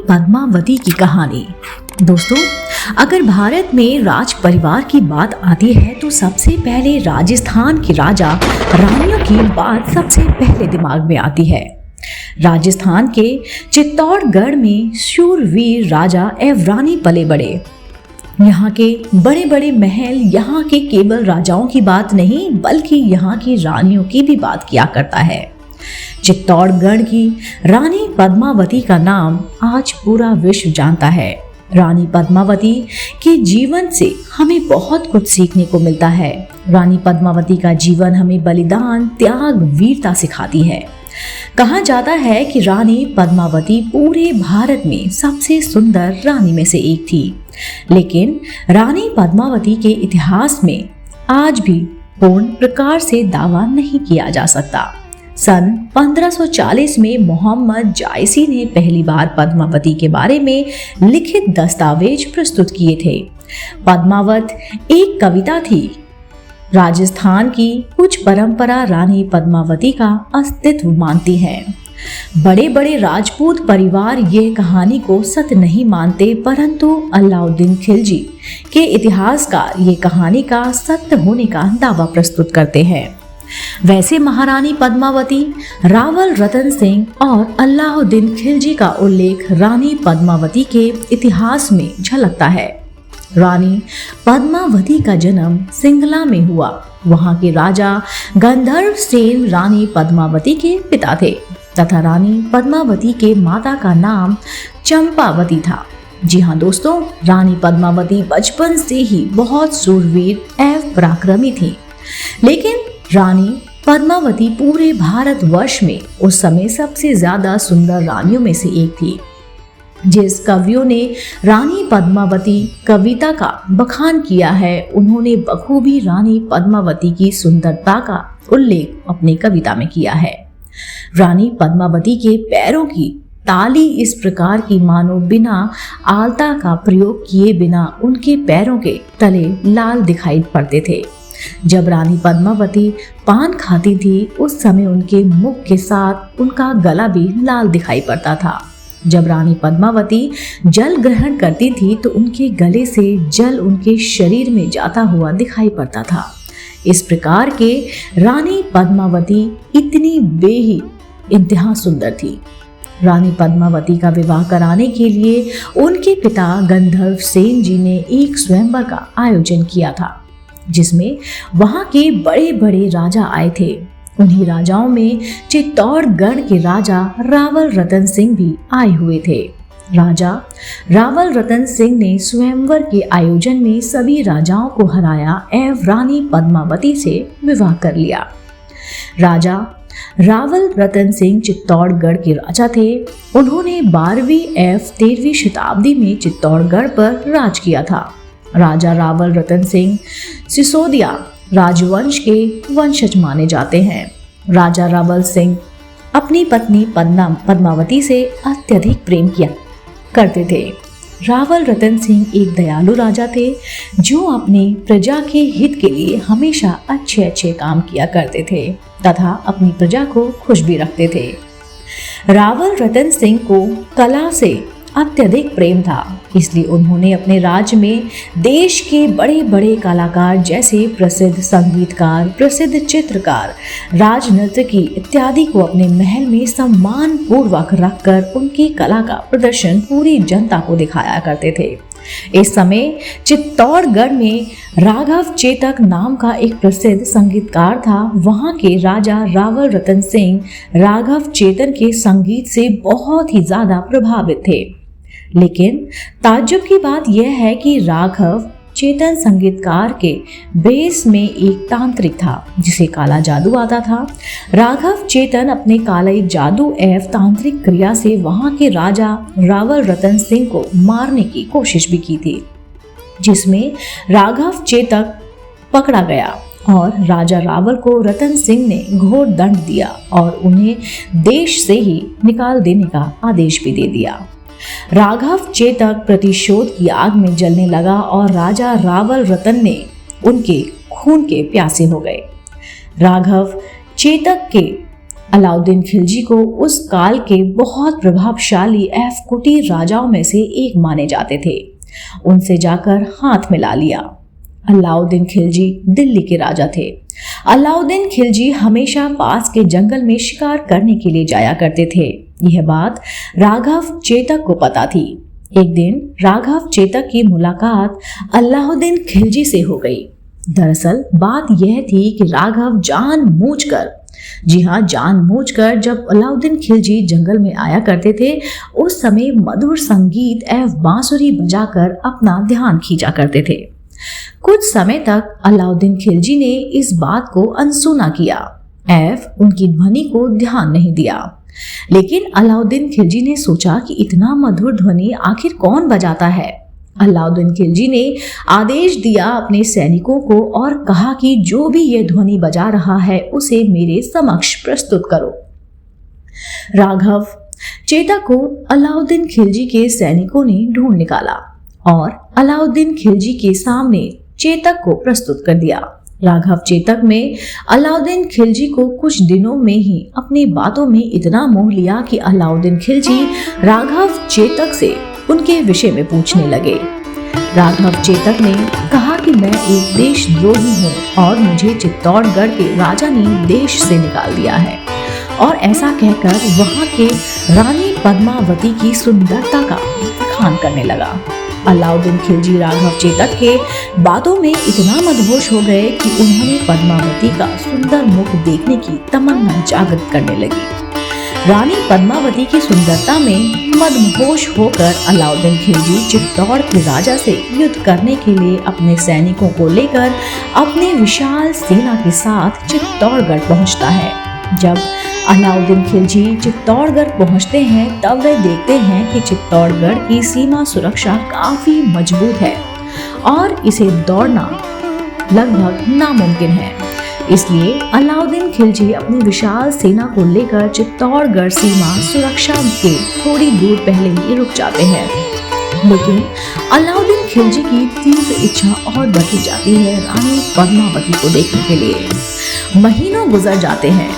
पद्मावती की कहानी। दोस्तों, अगर भारत में राज परिवार की बात आती है तो सबसे पहले राजस्थान के राजा रानियों की बात सबसे पहले दिमाग में आती है। राजस्थान के चित्तौड़गढ़ में शूरवीर राजा एवं रानी पले बड़े। यहाँ के बड़े बड़े महल यहाँ के केवल राजाओं की बात नहीं बल्कि यहाँ की रानियों की भी बात किया करता है। चित्तौड़गढ़ की रानी पद्मावती का नाम आज पूरा विश्व जानता है। रानी पद्मावती के जीवन से हमें बहुत कुछ सीखने को मिलता है। रानी पद्मावती का जीवन हमें बलिदान, त्याग, वीरता सिखाती है। कहा जाता है कि रानी पद्मावती पूरे भारत में सबसे सुंदर रानी में से एक थी, लेकिन रानी पद्मावती के इतिहास में आज भी पूर्ण प्रकार से दावा नहीं किया जा सकता। सन 1540 में मोहम्मद जायसी ने पहली बार पद्मावती के बारे में लिखित दस्तावेज प्रस्तुत किए थे। पद्मावत एक कविता थी। राजस्थान की कुछ परंपरा रानी पद्मावती का अस्तित्व मानती है। बड़े बड़े राजपूत परिवार ये कहानी को सत्य नहीं मानते, परंतु अलाउद्दीन खिलजी के इतिहासकार ये कहानी का सत्य होने का दावा प्रस्तुत करते हैं। वैसे महारानी पद्मावती, रावल रतन सिंह और अलाउद्दीन खिलजी का उल्लेख रानी पद्मावती के इतिहास में झलकता है। रानी पद्मावती का जन्म सिंगला में हुआ। वहां के राजा गंधर्व सेन रानी पद्मावती के पिता थे तथा रानी पद्मावती के माता का नाम चंपावती था। जी हाँ दोस्तों, रानी पद्मावती बचपन से ही बहुत सूरवीर एवं पराक्रमी थी, लेकिन रानी पद्मावती पूरे भारतवर्ष में उस समय सबसे ज्यादा सुंदर रानियों में से एक थी। जिस कवियों ने रानी पद्मावती कविता का बखान किया है, उन्होंने बखूबी रानी पद्मावती की सुंदरता का उल्लेख अपनी कविता में किया है। रानी पद्मावती के पैरों की ताली इस प्रकार की मानो बिना आलता का प्रयोग किए बिना उनके पैरों के तले लाल दिखाई पड़ते थे। जब रानी पद्मावती पान खाती थी उस समय उनके मुख के साथ उनका गला भी लाल दिखाई पड़ता था। जब रानी पद्मावती जल ग्रहण करती थी तो उनके गले से जल उनके शरीर में जाता हुआ दिखाई पड़ता था। इस प्रकार के रानी पद्मावती इतनी इंतहा सुंदर थी। रानी पद्मावती का विवाह कराने के लिए उनके पिता गंधर्व सेन जी ने एक स्वयंवर का आयोजन किया था, जिसमें वहां के बड़े बड़े राजा आए थे। उन्हीं राजाओं में चित्तौड़गढ़ के राजा रावल रतन सिंह भी आए हुए थे। राजा रावल रतन सिंह ने स्वयंवर के आयोजन में सभी राजाओं को हराया एवं रानी पद्मावती से विवाह कर लिया। राजा रावल रतन सिंह चित्तौड़गढ़ के राजा थे। उन्होंने 12वीं एवं 13वीं शताब्दी में चित्तौड़गढ़ पर राज किया था। राजा रावल रतन सिंह सिसोदिया राजवंश के वंशज माने जाते हैं। राजा रावल सिंह अपनी पत्नी पद्मावती से अत्यधिक प्रेम किया करते थे। रावल रतन सिंह एक दयालु राजा थे जो अपनी प्रजा के हित के लिए हमेशा अच्छे अच्छे काम किया करते थे तथा अपनी प्रजा को खुश भी रखते थे। रावल रतन सिंह को कला से अत्यधिक प्रेम था, इसलिए उन्होंने अपने राज्य में देश के बड़े बड़े कलाकार जैसे प्रसिद्ध संगीतकार, प्रसिद्ध चित्रकार, राजनर्तकी इत्यादि को अपने महल में सम्मान पूर्वक रखकर उनकी कला का प्रदर्शन पूरी जनता को दिखाया करते थे। इस समय चित्तौड़गढ़ में राघव चेतक नाम का एक प्रसिद्ध संगीतकार था। वहां के राजा रावल रतन सिंह राघव चेतन के संगीत से बहुत ही ज्यादा प्रभावित थे, लेकिन ताज्जुब की बात यह है कि राघव चेतन संगीतकार के बेस में एक तांत्रिक था जिसे काला जादू आता था। राघव चेतन अपने काले जादू एवं तांत्रिक क्रिया से वहां के राजा रावल रतन सिंह को मारने की कोशिश भी की थी, जिसमें राघव चेतक पकड़ा गया और राजा रावल को रतन सिंह ने घोर दंड दिया और उन्हें देश से ही निकाल देने का आदेश भी दे दिया। राघव चेतक प्रतिशोध की आग में जलने लगा और राजा रावल रतन ने उनके खून के प्यासे हो गए। राघव चेतक के अलाउद्दीन खिलजी को उस काल के बहुत प्रभावशाली कुटीर राजाओं में से एक माने जाते थे। उनसे जाकर हाथ मिला लिया। अलाउद्दीन खिलजी दिल्ली के राजा थे। अलाउद्दीन खिलजी हमेशा पास के जंगल में शिकार करने के लिए जाया करते थे। यह बात राघव चेतक को पता थी। एक दिन राघव चेतक की मुलाकात अलाउद्दीन खिलजी से हो गई। दरअसल बात यह थी कि राघव जानबूझकर, जी हाँ जानबूझकर, जब अलाउद्दीन खिलजी जंगल में आया करते थे उस समय मधुर संगीत एवं बांसुरी बजाकर अपना ध्यान खींचा करते थे। कुछ समय तक अलाउद्दीन खिलजी ने इस बात को अनसुना किया एवं उनकी ध्वनि को ध्यान नहीं दिया। लेकिन अलाउद्दीन खिलजी ने सोचा कि इतना मधुर ध्वनि आखिर कौन बजाता है। अलाउद्दीन खिलजी ने आदेश दिया अपने सैनिकों को और कहा कि जो भी यह ध्वनि बजा रहा है उसे मेरे समक्ष प्रस्तुत करो। राघव चेतक को अलाउद्दीन खिलजी के सैनिकों ने ढूंढ निकाला और अलाउद्दीन खिलजी के सामने चेतक को प्रस्तुत कर दिया। राघव चेतक में अलाउद्दीन खिलजी को कुछ दिनों में ही अपनी बातों में इतना मोह लिया कि अलाउद्दीन खिलजी राघव चेतक से उनके विषय में पूछने लगे। राघव चेतक ने कहा कि मैं एक देशद्रोही हूँ और मुझे चित्तौड़गढ़ के राजा ने देश से निकाल दिया है, और ऐसा कहकर वहां के रानी पद्मावती की सुंदरता का बखान करने लगा। अलाउद्दीन खिलजी राघव चेतक के बातों में इतना मदहोश हो गए कि उन्होंने पद्मावती का सुंदर मुख देखने की तमन्ना जागृत करने लगी। रानी पद्मावती की सुंदरता में मदहोश होकर अलाउद्दीन खिलजी चित्तौड़ के राजा से युद्ध करने के लिए अपने सैनिकों को लेकर अपने विशाल सेना के साथ चित्तौड़गढ़ पहुंचता है। जब अलाउद्दीन खिलजी चित्तौड़गढ़ पहुंचते हैं तब वे देखते हैं कि चित्तौड़गढ़ की सीमा सुरक्षा काफी मजबूत है और इसे दौड़ना लगभग नामुमकिन है। इसलिए अलाउद्दीन खिलजी अपनी विशाल सेना को लेकर चित्तौड़गढ़ सीमा सुरक्षा के थोड़ी दूर पहले ही रुक जाते हैं। लेकिन अलाउद्दीन खिलजी की तीव्र इच्छा और बढ़ती जाती है रानी पद्मावती को देखने के लिए। महीनों गुजर जाते हैं।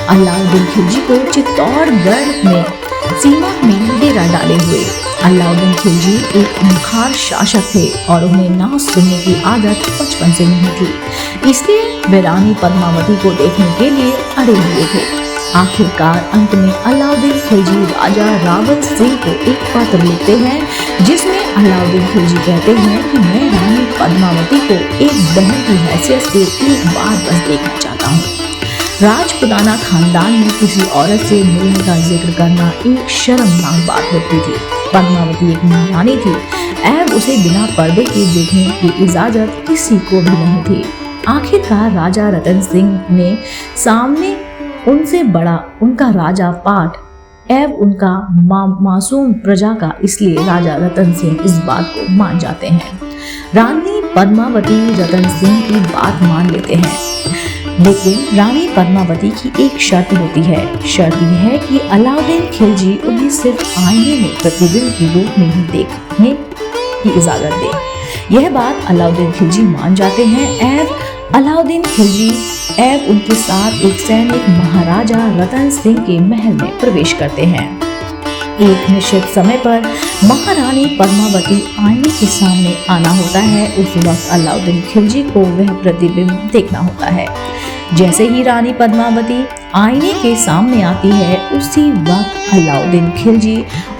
अलाउद्दीन खिलजी को चित्तौड़गढ़ में सीमा में डेरा डाले हुए। अलाउद्दीन खिलजी एक खूंखार शासक थे और उन्हें ना सुनने की आदत बचपन से नहीं थी, इसलिए वे रानी पद्मावती को देखने के लिए अड़े हुए थे। आखिरकार अंत में अलाउद्दीन खिलजी राजा रावल सिंह को एक पत्र लिखते हैं जिसमें अलाउद्दीन खिलजी कहते हैं कि मैं रानी पद्मावती को एक बहन की हैसियत से एक बार बस देखना चाहता हूँ। राजपुताना खानदान में किसी औरत से मिलने का जिक्र करना एक शर्मनाक बात होती थी। पद्मावती एक महारानी थी एवं उसे बिना पर्दे के देखने की इजाजत किसी को भी नहीं थी। आखिरकार राजा रतन सिंह ने सामने उनसे बड़ा उनका राजा पाट एवं उनका मासूम प्रजा का, इसलिए राजा रतन सिंह इस बात को मान जाते हैं। रानी पद्मावती रतन सिंह की बात मान लेते हैं, लेकिन रानी पद्मावती की एक शर्त होती है। शर्त यह है कि अलाउद्दीन खिलजी उन्हें सिर्फ आईने में प्रतिबिंब के रूप में ही देखने की इजाजत दे। यह बात अलाउद्दीन खिलजी मान जाते हैं एवं अलाउद्दीन खिलजी एवं उनके साथ एक सैनिक महाराजा रतन सिंह के महल में प्रवेश करते हैं। एक निश्चित समय पर महारानी पद्मावती आईने के सामने आना होता है। उस वक्त अलाउद्दीन खिलजी को वह प्रतिबिंब देखना होता है। जैसे ही रानी पद्मावती आईने के सामने आती है उसी वक्त अलाउद्दीन खिलजी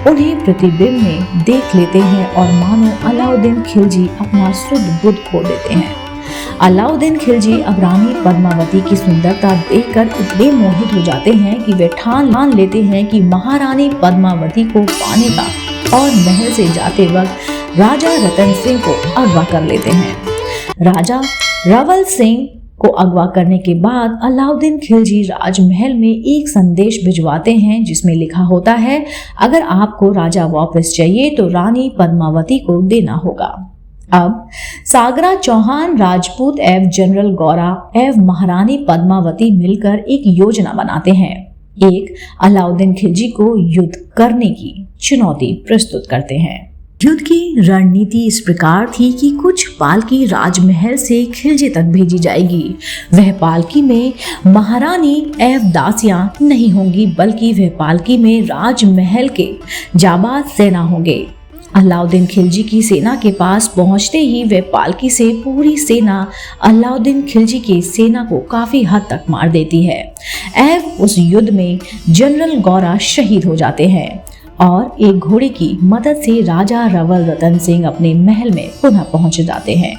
उन्हें प्रतिबिंब में देख लेते हैं और मानो अलाउद्दीन खिलजी अपना सुध बुध खो देते हैं। अलाउद्दीन खिलजी अब रानी पद्मावती की सुंदरता देखकर इतने मोहित हो जाते हैं कि वे ठान लेते हैं कि महारानी पद्मावती को पाने का और महल से जाते वक्त राजा रतन सिंह को अगवा कर लेते हैं। राजा रावल सिंह को अगवा करने के बाद अलाउद्दीन खिलजी राजमहल में एक संदेश भिजवाते हैं जिसमें लिखा होता है, अगर आपको राजा वापस चाहिए तो रानी पद्मावती को देना होगा। अब सागरा चौहान राजपूत एवं जनरल गौरा एवं महारानी पद्मावती मिलकर एक योजना बनाते हैं। एक अलाउद्दीन खिलजी को युद्ध करने की चुनौती प्रस्तुत करते हैं। युद्ध की रणनीति इस प्रकार थी कि कुछ पालकी राजमहल से खिलजी तक भेजी जाएगी। वह पालकी में महारानी एवं दासियां नहीं होंगी, बल्कि वह पालकी में राजमहल के जाबाज सेना होंगे। अलाउद्दीन खिलजी की सेना के पास पहुंचते ही वह पालकी से पूरी सेना अलाउद्दीन खिलजी की सेना को काफी हद तक मार देती है एवं उस युद्ध में जनरल गौरा शहीद हो जाते हैं और एक घोड़े की मदद से राजा रवल रतन सिंह अपने महल में पुनः पहुंच जाते हैं।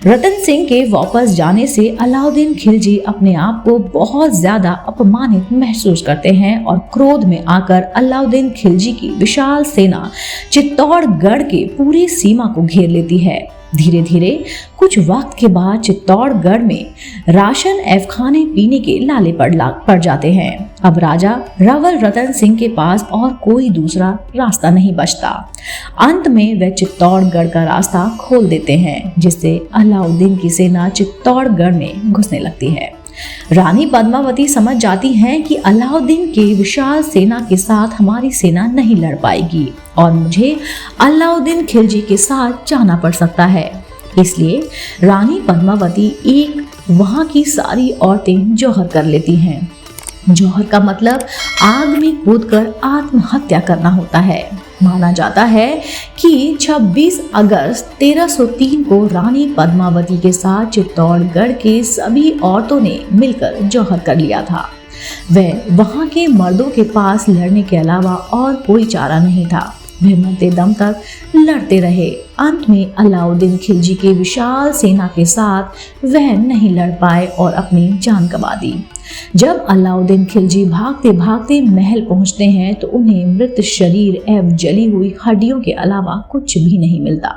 रतन सिंह के वापस जाने से अलाउद्दीन खिलजी अपने आप को बहुत ज्यादा अपमानित महसूस करते हैं और क्रोध में आकर अलाउद्दीन खिलजी की विशाल सेना चित्तौड़गढ़ के पूरी सीमा को घेर लेती है। धीरे धीरे कुछ वक्त के बाद चित्तौड़गढ़ में राशन एवं खाने पीने के लाले पड़ जाते हैं। अब राजा रवल रतन सिंह के पास और कोई दूसरा रास्ता नहीं बचता। अंत में वे चित्तौड़गढ़ का रास्ता खोल देते हैं, जिससे अलाउद्दीन की सेना चित्तौड़गढ़ में घुसने लगती है। रानी पद्मावती समझ जाती हैं कि अलाउद्दीन की विशाल सेना के साथ हमारी सेना नहीं लड़ पाएगी और मुझे अलाउद्दीन खिलजी के साथ जाना पड़ सकता है। इसलिए रानी पद्मावती वहां की सारी औरतें जौहर कर लेती हैं। जौहर का मतलब आग में कूदकर आत्महत्या करना होता है। माना जाता है कि 26 अगस्त 1303 को रानी पद्मावती के साथ चित्तौड़गढ़ के सभी औरतों ने मिलकर जौहर कर लिया था। वहां के मर्दों के पास लड़ने के अलावा और कोई चारा नहीं था। वे मरते दम तक लड़ते रहे। अंत में अलाउद्दीन खिलजी के विशाल सेना के साथ वह नहीं लड़ पाए और अपनी जान गंवा दी। जब अलाउद्दीन खिलजी भागते भागते महल पहुंचते हैं तो उन्हें मृत शरीर एवं जली हुई हड्डियों के अलावा कुछ भी नहीं मिलता।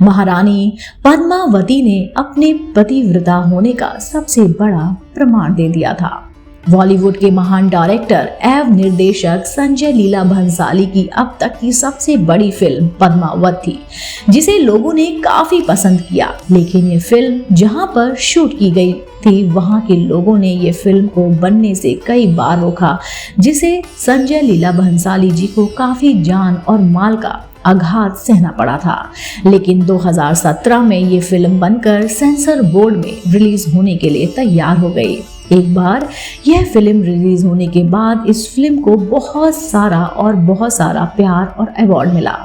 महारानी पद्मावती ने अपने पतिव्रता होने का सबसे बड़ा प्रमाण दे दिया था। बॉलीवुड के महान डायरेक्टर एवं निर्देशक संजय लीला भंसाली की अब तक की सबसे बड़ी फिल्म पद्मावत थी, जिसे लोगों ने काफी पसंद किया। लेकिन ये फिल्म जहां पर शूट की गई थी, वहां के लोगों ने ये फिल्म को बनने से कई बार रोका, जिसे संजय लीला भंसाली जी को काफी जान और माल का आघात सहना पड़ा था। लेकिन 2017 में ये फिल्म बनकर सेंसर बोर्ड में रिलीज होने के लिए तैयार हो गई। एक बार यह फिल्म रिलीज होने के बाद इस फिल्म को बहुत सारा प्यार और अवार्ड मिला।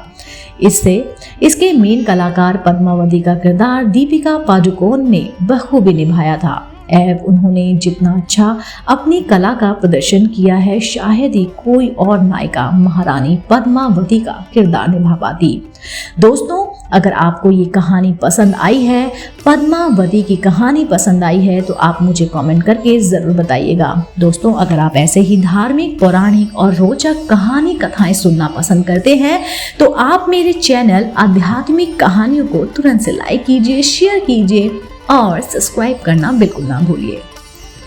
इसके मेन कलाकार पद्मावती का किरदार दीपिका पादुकोण ने बखूबी निभाया था एवं उन्होंने जितना अच्छा अपनी कला का प्रदर्शन किया है, शायद ही कोई और नायिका महारानी पद्मावती का किरदार निभा पाती। दोस्तों, अगर आपको ये कहानी पसंद आई है, पद्मावती की कहानी पसंद आई है, तो आप मुझे कमेंट करके जरूर बताइएगा। दोस्तों, अगर आप ऐसे ही धार्मिक, पौराणिक और रोचक कहानी कथाएं सुनना पसंद करते हैं तो आप मेरे चैनल आध्यात्मिक कहानियों को तुरंत से लाइक कीजिए, शेयर कीजिए और सब्सक्राइब करना बिल्कुल ना भूलिए।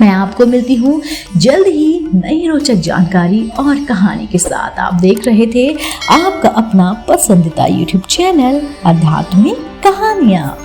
मैं आपको मिलती हूँ जल्द ही नई रोचक जानकारी और कहानी के साथ। आप देख रहे थे आपका अपना पसंदीदा YouTube चैनल आध्यात्मिक कहानियाँ।